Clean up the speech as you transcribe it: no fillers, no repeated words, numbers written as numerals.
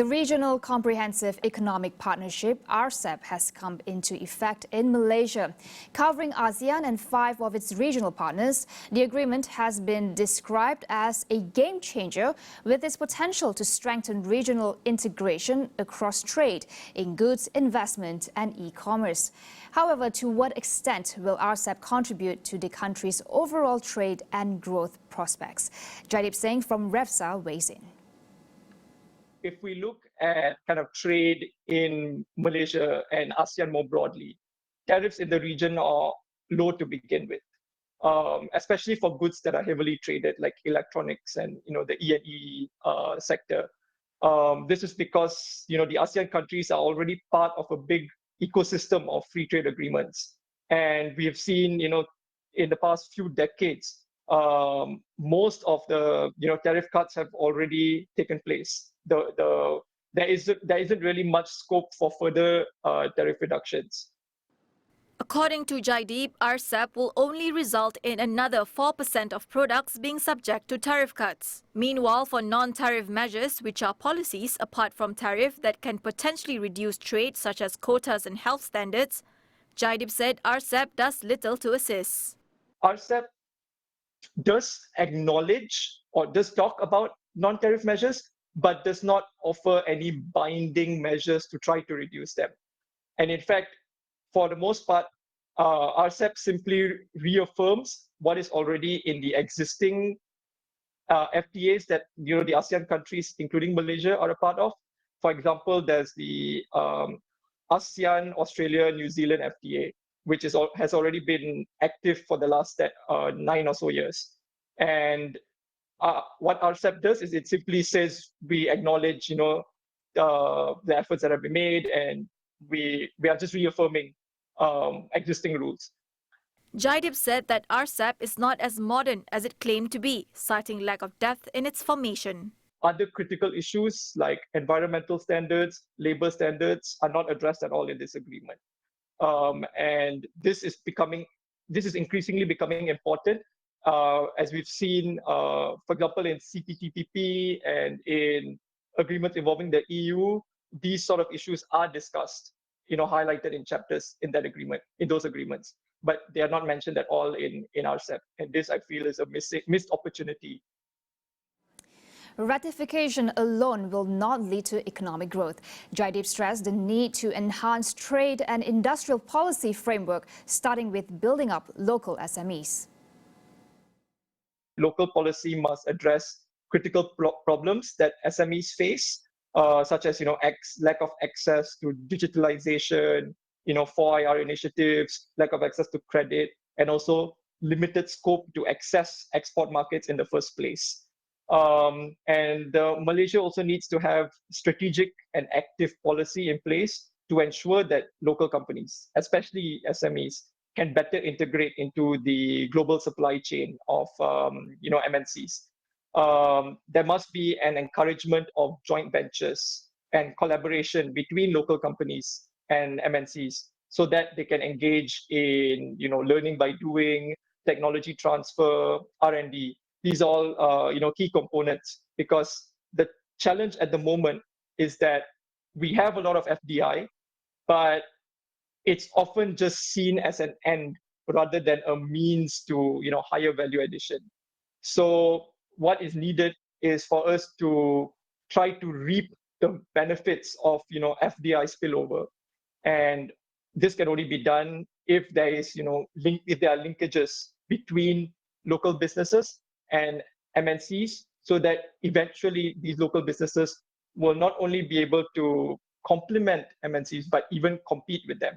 The Regional Comprehensive Economic Partnership, RCEP, has come into effect in Malaysia. Covering ASEAN and 5 of its regional partners, the agreement has been described as a game changer with its potential to strengthen regional integration across trade in goods, investment and e-commerce. However, to what extent will RCEP contribute to the country's overall trade and growth prospects? Jaideep Singh from REFSA weighs in. If we look at kind of trade in Malaysia and ASEAN more broadly, tariffs in the region are low to begin with, especially for goods that are heavily traded like electronics and the E&E sector. This is because the ASEAN countries are already part of a big ecosystem of free trade agreements, and we have seen in the past few decades most of the tariff cuts have already taken place. There isn't really much scope for further tariff reductions. According to Jaideep, RCEP will only result in another 4% of products being subject to tariff cuts. Meanwhile, for non-tariff measures, which are policies apart from tariff that can potentially reduce trade, such as quotas and health standards, Jaideep said RCEP does little to assist. RCEP does acknowledge or does talk about non-tariff measures, but does not offer any binding measures to try to reduce them. And in fact, for the most part, RCEP simply reaffirms what is already in the existing FTAs that the ASEAN countries, including Malaysia, are a part of. For example, there's the ASEAN, Australia, New Zealand FTA, which has already been active for the last 9 or so years. And what RCEP does is it simply says we acknowledge, the efforts that have been made, and we are just reaffirming existing rules. Jaideep said that RCEP is not as modern as it claimed to be, citing lack of depth in its formation. Other critical issues like environmental standards, labor standards are not addressed at all in this agreement. And this is increasingly becoming important. As we've seen, for example, in CPTPP and in agreements involving the EU, these sort of issues are discussed, highlighted in chapters in those agreements, but they are not mentioned at all in RCEP. And this, I feel, is a missed opportunity. Ratification alone will not lead to economic growth. Jaideep stressed the need to enhance trade and industrial policy framework, starting with building up local SMEs. Local policy must address critical problems that SMEs face, such as lack of access to digitalization, 4IR initiatives, lack of access to credit, and also limited scope to access export markets in the first place. And Malaysia also needs to have strategic and active policy in place to ensure that local companies, especially SMEs, can better integrate into the global supply chain of MNCs. There must be an encouragement of joint ventures and collaboration between local companies and MNCs so that they can engage in learning by doing, technology transfer, R&D. These are all key components, because the challenge at the moment is that we have a lot of FDI, but it's often just seen as an end rather than a means to higher value addition. So what is needed is for us to try to reap the benefits of FDI spillover, and this can only be done if there is if there are linkages between local businesses and MNCs, so that eventually these local businesses will not only be able to complement MNCs but even compete with them.